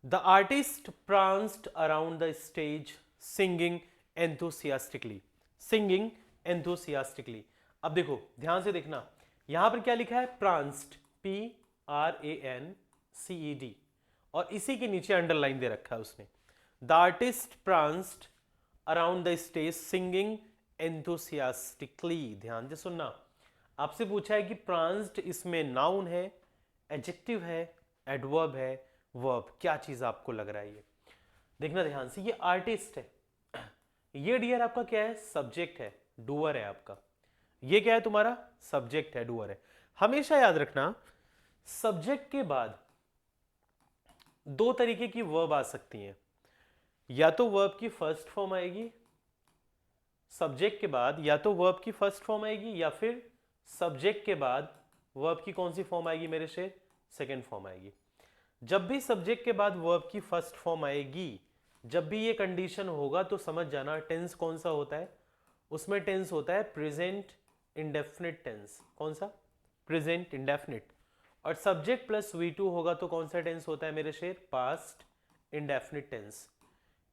The artist pranced around the stage singing enthusiastically. Singing enthusiastically. अब देखो ध्यान से देखना, यहां पर क्या लिखा है? pranced, Pranced, और इसी के नीचे अंडरलाइन दे रखा है उसने. The artist pranced around the stage singing enthusiastically. ध्यान से सुनना, आपसे पूछा है कि pranced इसमें नाउन है, एडजेक्टिव है, एडवर्ब है, वर्ब. क्या चीज आपको लग रहा है? ये देखना ध्यान से. ये आर्टिस्ट है, ये डियर आपका क्या है? सब्जेक्ट है, डूअर है आपका. ये क्या है तुम्हारा? सब्जेक्ट है, डूअर है. हमेशा याद रखना, सब्जेक्ट के बाद दो तरीके की वर्ब आ सकती हैं. या तो वर्ब की फर्स्ट फॉर्म आएगी, सब्जेक्ट के बाद या तो वर्ब की फर्स्ट फॉर्म आएगी, या फिर सब्जेक्ट के बाद वर्ब की कौन सी फॉर्म आएगी मेरे शेर? सेकेंड फॉर्म आएगी. जब भी सब्जेक्ट के बाद वर्ब की फर्स्ट फॉर्म आएगी, जब भी ये कंडीशन होगा तो समझ जाना टेंस कौन सा होता है. उसमें टेंस होता है प्रेजेंट इंडेफिनिट टेंस. कौन सा? Present indefinite. और सब्जेक्ट प्लस V2 होगा तो कौन सा टेंस होता है मेरे शेर? Past indefinite tense.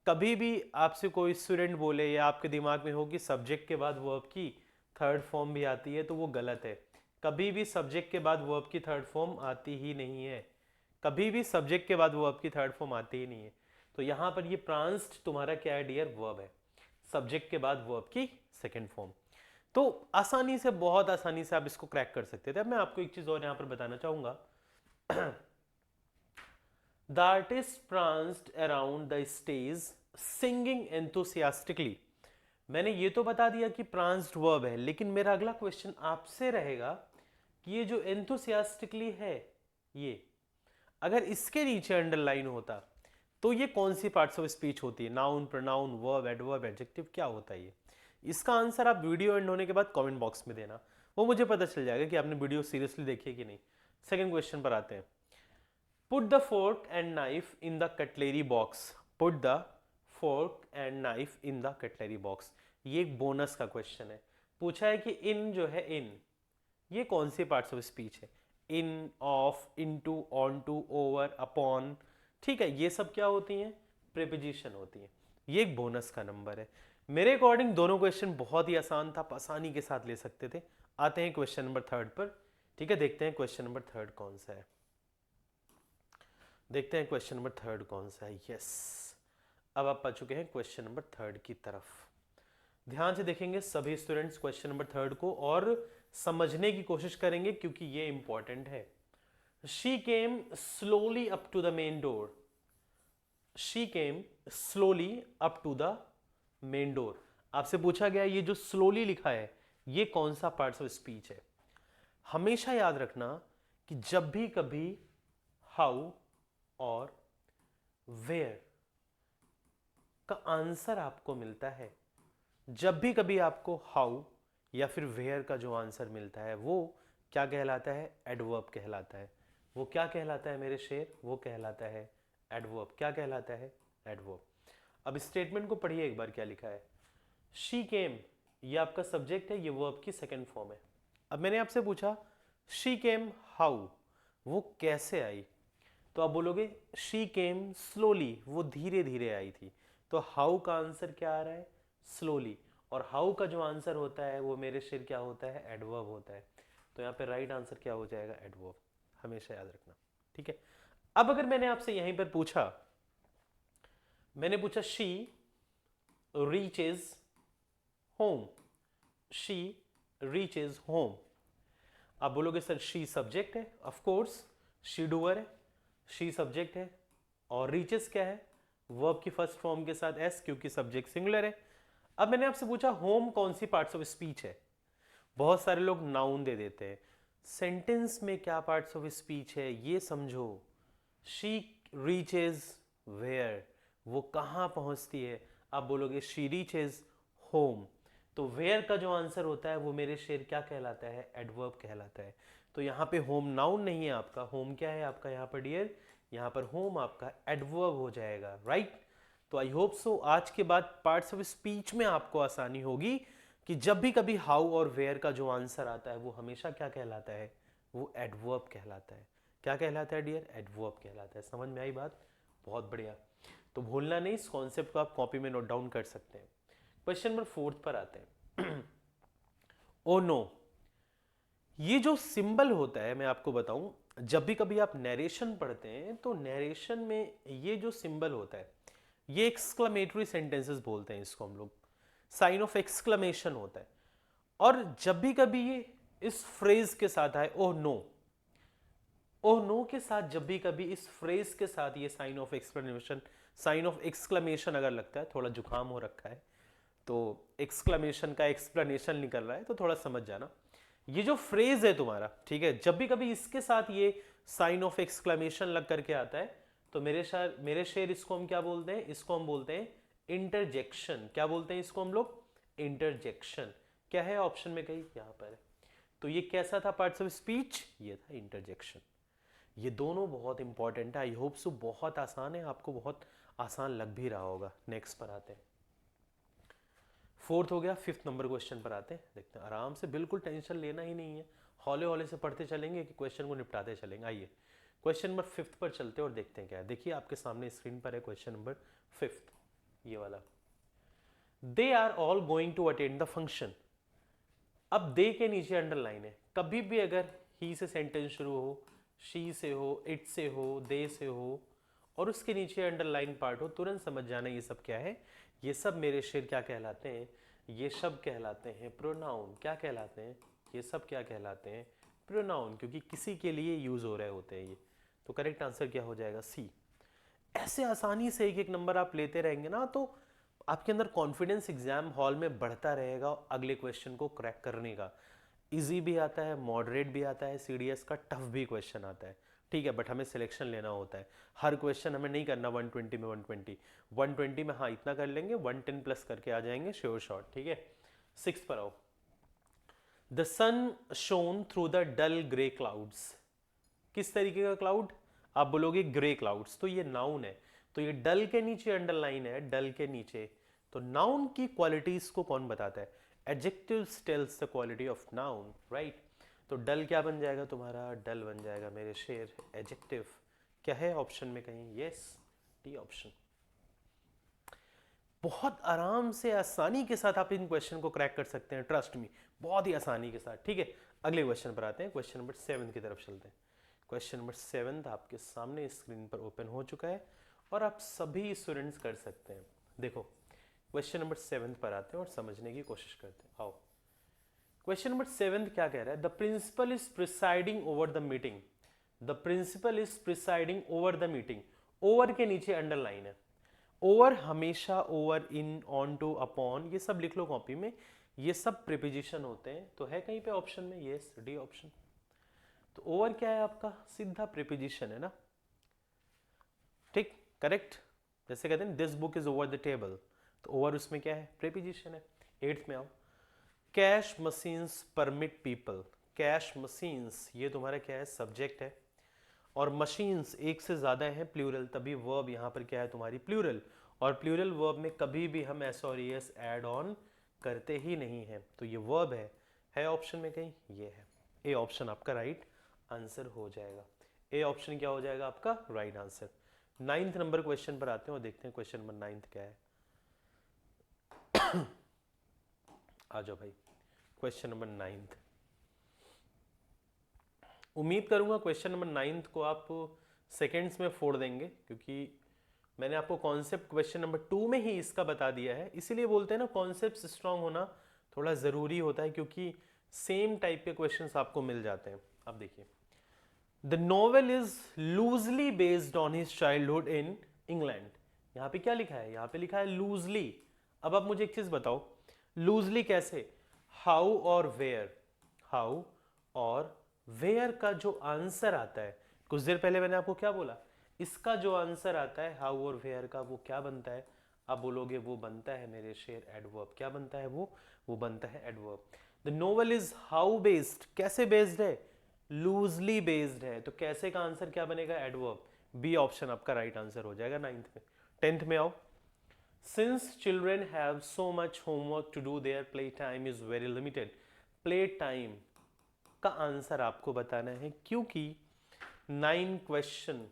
कभी भी आपसे कोई स्टूडेंट बोले या आपके दिमाग में हो कि सब्जेक्ट के बाद वर्ब की थर्ड फॉर्म भी आती है, तो वो गलत है. कभी भी सब्जेक्ट के बाद वर्ब की थर्ड फॉर्म आती ही नहीं है. कभी भी सब्जेक्ट के बाद वर्ब की थर्ड फॉर्म आती ही नहीं है. तो यहां पर ये प्रांस्ड तुम्हारा क्या है डियर? वर्ब है. सब्जेक्ट के बाद वर्ब की सेकेंड फॉर्म. तो आसानी से, बहुत आसानी से आप इसको क्रैक कर सकते थे. अब मैं आपको एक चीज और यहां पर बताना चाहूंगा. The artist pranced around the stage singing enthusiastically. मैंने ये तो बता दिया कि pranced verb है, लेकिन मेरा अगला क्वेश्चन आपसे रहेगा कि ये जो enthusiastically है, ये अगर इसके नीचे अंडरलाइन होता तो ये कौन सी पार्ट्स ऑफ स्पीच होती है? Noun, pronoun, verb, adverb, adjective, क्या होता है ये? इसका आंसर आप वीडियो एंड होने के बाद कमेंट बॉक्स में देना, वो मुझे पता चल जाएगा कि आपने वीडियो सीरियसली देखी है कि नहीं. सेकंड क्वेश्चन पर आते हैं. Put the fork and knife in the cutlery box. Put the fork and knife in the cutlery box. ये एक बोनस का क्वेश्चन है. पूछा है कि इन जो है, इन, ये कौन सी पार्ट्स ऑफ स्पीच है? In, of, into, on to, over, upon. ठीक है, ये सब क्या होती हैं? प्रीपोजिशन होती हैं. ये एक बोनस का नंबर है. मेरे अकॉर्डिंग दोनों क्वेश्चन बहुत ही आसान था, आप आसानी के साथ ले सकते थे. आते हैं क्वेश्चन नंबर थर्ड पर. ठीक है, देखते हैं क्वेश्चन नंबर थर्ड कौन सा है. देखते हैं क्वेश्चन नंबर थर्ड कौन सा है. यस, अब आप पा चुके हैं क्वेश्चन नंबर थर्ड की तरफ. ध्यान से देखेंगे सभी स्टूडेंट्स क्वेश्चन नंबर थर्ड को और समझने की कोशिश करेंगे, क्योंकि ये इंपॉर्टेंट है. She came slowly up to the main door. She came slowly up to the main door. आपसे पूछा गया ये जो स्लोली लिखा है, ये कौन सा पार्ट्स ऑफ स्पीच है? हमेशा याद रखना कि जब भी कभी हाउ और वेयर का आंसर आपको मिलता है, जब भी कभी आपको हाउ या फिर वेयर का जो आंसर मिलता है, वो क्या कहलाता है? एडवर्ब कहलाता है. वो क्या कहलाता है मेरे शेर? वो कहलाता है एडवर्ब. क्या कहलाता है? एडवर्ब. अब स्टेटमेंट को पढ़िए एक बार, क्या लिखा है. शी केम, ये आपका सब्जेक्ट है, ये वर्ब की सेकंड फॉर्म है. अब मैंने आपसे पूछा शी केम हाउ, वो कैसे आई? तो आप बोलोगे शी केम स्लोली, वो धीरे धीरे आई थी. तो हाउ का आंसर क्या आ रहा है? स्लोली. और हाउ का जो आंसर होता है वो मेरे शेर क्या होता है? एडवर्ब होता है. तो यहाँ पे राइट आंसर क्या हो जाएगा? एडवर्ब. हमेशा याद रखना. ठीक है. अब अगर मैंने आपसे यहीं पर पूछा, मैंने पूछा she reaches home. She reaches home. आप बोलोगे सर शी सब्जेक्ट है. ऑफ कोर्स, शी डूअर है, शी सब्जेक्ट है, और रीचेस क्या है? वर्ब की फर्स्ट फॉर्म के साथ एस, क्योंकि सब्जेक्ट सिंगुलर है. अब मैंने आपसे पूछा होम कौन सी पार्ट्स ऑफ स्पीच है? बहुत सारे लोग नाउन दे देते हैं. सेंटेंस में क्या पार्ट्स ऑफ स्पीच है ये समझो. शी रीचेज वेयर, वो कहाँ पहुंचती है? आप बोलोगे शी रीचेज होम. तो वेयर का जो आंसर होता है वो मेरे शेर क्या कहलाता है? एडवर्ब कहलाता है. तो यहाँ पे होम नाउन नहीं है आपका. होम क्या है आपका यहाँ पर डियर? यहाँ पर होम आपका एडवर्ब हो जाएगा. राइट. तो आई होप सो आज के बाद पार्ट्स ऑफ स्पीच में आपको आसानी होगी कि जब भी कभी हाउ और वेयर का जो आंसर आता है वो हमेशा क्या कहलाता है? वो एडवर्ब कहलाता है. क्या कहलाता है डियर? एडवर्ब कहलाता है. समझ में आई बात? बहुत बढ़िया। तो भूलना नहीं, इस कॉन्सेप्ट को आप कॉपी में नोट डाउन कर सकते हैं। क्वेश्चन नंबर 4 पर आते हैं। ओ नो, ये जो सिंबल होता है मैं आपको बताऊं, जब भी कभी आप नरेशन पढ़ते हैं तो नरेशन में ये जो सिंबल होता है, ये एक्सक्लेमेटरी सेंटेंसेस बोलते हैं इसको हम लोग, साइन ऑफ एक्सक्लेमेशन होता है। और जब भी कभी ये इस फ्रेज के साथ आए, ओह नो के साथ, जब भी कभी इस फ्रेज के साथ ये sign of exclamation, sign of exclamation अगर लगता है, थोड़ा जुकाम हो रखा है तो एक्सक्लेमेशन का एक्सप्लेनेशन निकल रहा है तो थोड़ा समझ जाना, ये जो फ्रेज है तुम्हारा, ठीक है, जब भी कभी इसके साथ ये साइन ऑफ एक्सक्लेमेशन लग करके आता है तो मेरे शेर इसको हम क्या बोलते हैं, इसको हम बोलते हैं इंटरजेक्शन। क्या बोलते हैं इसको हम लोग? इंटरजेक्शन। क्या है ऑप्शन में कहीं? यहां पर है। तो ये कैसा था पार्ट्स ऑफ स्पीच? ये था इंटरजेक्शन। ये दोनों बहुत इंपॉर्टेंट है। आई होप सो बहुत आसान है, आपको बहुत आसान लग भी रहा होगा। नेक्स्ट पर आते हैं। फोर्थ हो गया, फिफ्थ नंबर क्वेश्चन पर आते हैं। देखते हैं आराम से, बिल्कुल टेंशन लेना ही नहीं है, हौले हौले से पढ़ते चलेंगे कि क्वेश्चन को निपटाते चलेंगे। आइए क्वेश्चन नंबर फिफ्थ पर चलते हैं और देखते हैं क्या है। देखिए आपके सामने स्क्रीन पर है क्वेश्चन नंबर फिफ्थ, ये वाला। They are all going to attend the function. अब दे के नीचे अंडरलाइन है। कभी भी अगर ही से सेंटेंस शुरू हो, शी से हो, इट से हो, दे से हो और उसके नीचे अंडरलाइन पार्ट हो, तुरंत समझ जाना ये सब क्या है। ये सब मेरे शेर क्या कहलाते हैं? ये सब कहलाते हैं प्रोनाउन। क्या कहलाते हैं? ये सब क्या कहलाते हैं? प्रोनाउन, क्योंकि किसी के लिए यूज हो रहे होते हैं ये। तो करेक्ट आंसर क्या हो जाएगा? सी। ऐसे आसानी से एक एक नंबर आप लेते रहेंगे ना तो आपके अंदर कॉन्फिडेंस एग्जाम हॉल में बढ़ता रहेगा अगले क्वेश्चन को क्रैक करने का। इजी भी आता है, मॉडरेट भी आता है, सीडीएस का टफ भी क्वेश्चन आता है, ठीक है, बट हमें सिलेक्शन लेना होता है। हर क्वेश्चन हमें नहीं करना 120 में 120 में हाँ इतना कर लेंगे, 110 प्लस करके आ जाएंगे श्योर शॉट, ठीक है। सिक्स पर आओ। The sun shone through the dull grey clouds. किस तरीके का क्लाउड? आप बोलोगे ग्रे क्लाउड्स, तो ये नाउन है। तो ये डल के नीचे अंडरलाइन है, डल के नीचे। तो नाउन की क्वालिटीज को कौन बताता है? Adjectives tells the quality of noun, right. तो डल क्या बन जाएगा तुम्हारा? डल बन जाएगा मेरे शेर एडजेक्टिव। क्या है ऑप्शन में कहीं? Yes, D option. बहुत आराम से, आसानी के साथ आप इन क्वेश्चन को क्रैक कर सकते हैं, ट्रस्ट मी, बहुत ही आसानी के साथ, ठीक है। अगले क्वेश्चन पर आते हैं, क्वेश्चन नंबर 7 की तरफ चलते हैं। क्वेश्चन नंबर 7 आपके सामने स्क्रीन पर ओपन हो चुका है और आप सभी स्टूडेंट्स कर सकते हैं। देखो क्वेश्चन नंबर 7 पर आते हैं और समझने की कोशिश करते हैं। आओ, क्वेश्चन नंबर 7 क्या कह रहा है? The principal is presiding over the meeting. The principal is presiding over the meeting. Over के नीचे अंडरलाइन है। ओवर हमेशा over, in, onto, upon, ये सब लिख लो कॉपी में, ये सब प्रीपोजिशन होते हैं। तो है कहीं पे ऑप्शन में? Yes, D option. तो ओवर क्या है आपका? सीधा प्रीपोजिशन है ना, ठीक, करेक्ट। जैसे कहते हैं this book is over the table, तो ओवर उसमें क्या है? प्रीपोजिशन है। 8th में आओ। Cash machines permit people. Cash machines ये तुम्हारा क्या है? सब्जेक्ट है। और मशीन्स एक से ज्यादा है, प्लूरल, तभी वर्ब यहाँ पर क्या है तुम्हारी? प्लूरल। और प्लूरल वर्ब में कभी भी हम एस और एस ऐड ऑन करते ही नहीं है, तो ये वर्ब है ऑप्शन में कहीं? ये है। ए ऑप्शन आपका राइट आंसर हो जाएगा। ए ऑप्शन क्या हो जाएगा आपका? Right answer. 9th number question पर आते हैं और देखते हैं क्वेश्चन नंबर 9 क्या है। आ जाओ भाई, क्वेश्चन नंबर 9। उम्मीद करूंगा क्वेश्चन नंबर 9 को आप सेकेंड्स में फोड़ देंगे, क्योंकि मैंने आपको कॉन्सेप्ट क्वेश्चन नंबर 2 में ही इसका बता दिया है। इसीलिए बोलते हैं ना कॉन्सेप्ट स्ट्रांग होना थोड़ा ज़रूरी होता है, क्योंकि सेम टाइप के क्वेश्चंस आपको मिल जाते हैं। अब देखिए, the novel is loosely based on his childhood in England. यहाँ पे क्या लिखा है? यहाँ पे लिखा है लूजली। अब आप मुझे एक चीज बताओ, लूजली कैसे? हाउ और वेयर। हाउ और वेयर का जो आंसर आता है, कुछ देर पहले मैंने आपको क्या बोला, इसका जो आंसर आता है हाउ और वेयर का, वो क्या बनता है? आप बोलोगे वो बनता है मेरे शेर एडवर्ब। क्या बनता है वो बनता है adverb. The novel is how based. कैसे बेस्ड है? लूजली बेस्ड है। तो कैसे का आंसर क्या बनेगा? एडवर्ब। बी ऑप्शन आपका राइट आंसर हो जाएगा 9th में। 10th में आओ। Since children have so much homework to do, their play time is very limited. Play time का आंसर आपको बताना है, क्योंकि 9 क्वेश्चन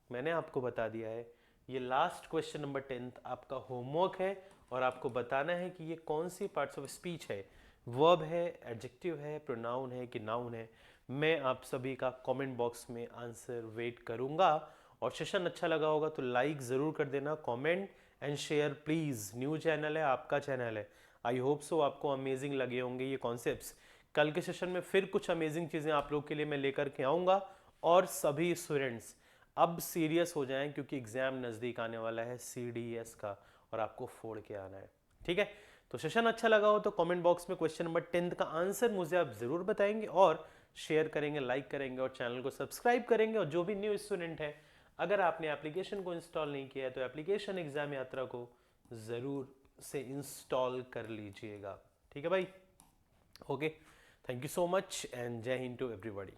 मैंने आपको बता दिया है ये लास्ट क्वेश्चन नंबर 10 आपका होमवर्क है और आपको बताना है कि ये कौन सी पार्ट्स ऑफ स्पीच है, वर्ब है, एडजेक्टिव है, प्रोनाउन है कि नाउन है। मैं आप सभी का कमेंट बॉक्स में आंसर वेट करूंगा। और सेशन अच्छा लगा होगा तो लाइक ज़रूर कर देना, comment and share please. New channel है, आपका चैनल है। आई होप सो आपको अमेजिंग लगे होंगे ये कॉन्सेप्ट्स। कल के सेशन में फिर कुछ अमेजिंग चीज़ें आप लोग के लिए मैं लेकर के आऊँगा। और सभी स्टूडेंट्स अब सीरियस हो जाएं क्योंकि एग्ज़ाम नज़दीक आने वाला है CDS का और आपको फोड़ के आना है। ठीक है, तो सेशन अच्छा लगा हो तो कमेंट बॉक्स में क्वेश्चन नंबर 10 का आंसर मुझे आप ज़रूर बताएंगे और शेयर करेंगे, लाइक करेंगे और चैनल को सब्सक्राइब करेंगे। और जो भी न्यू स्टूडेंट है, अगर आपने एप्लीकेशन को इंस्टॉल नहीं किया है तो एप्लीकेशन एग्जाम यात्रा को ज़रूर से इंस्टॉल कर लीजिएगा। ठीक है भाई, okay, thank you so much and जय हिंद टू एवरीबॉडी।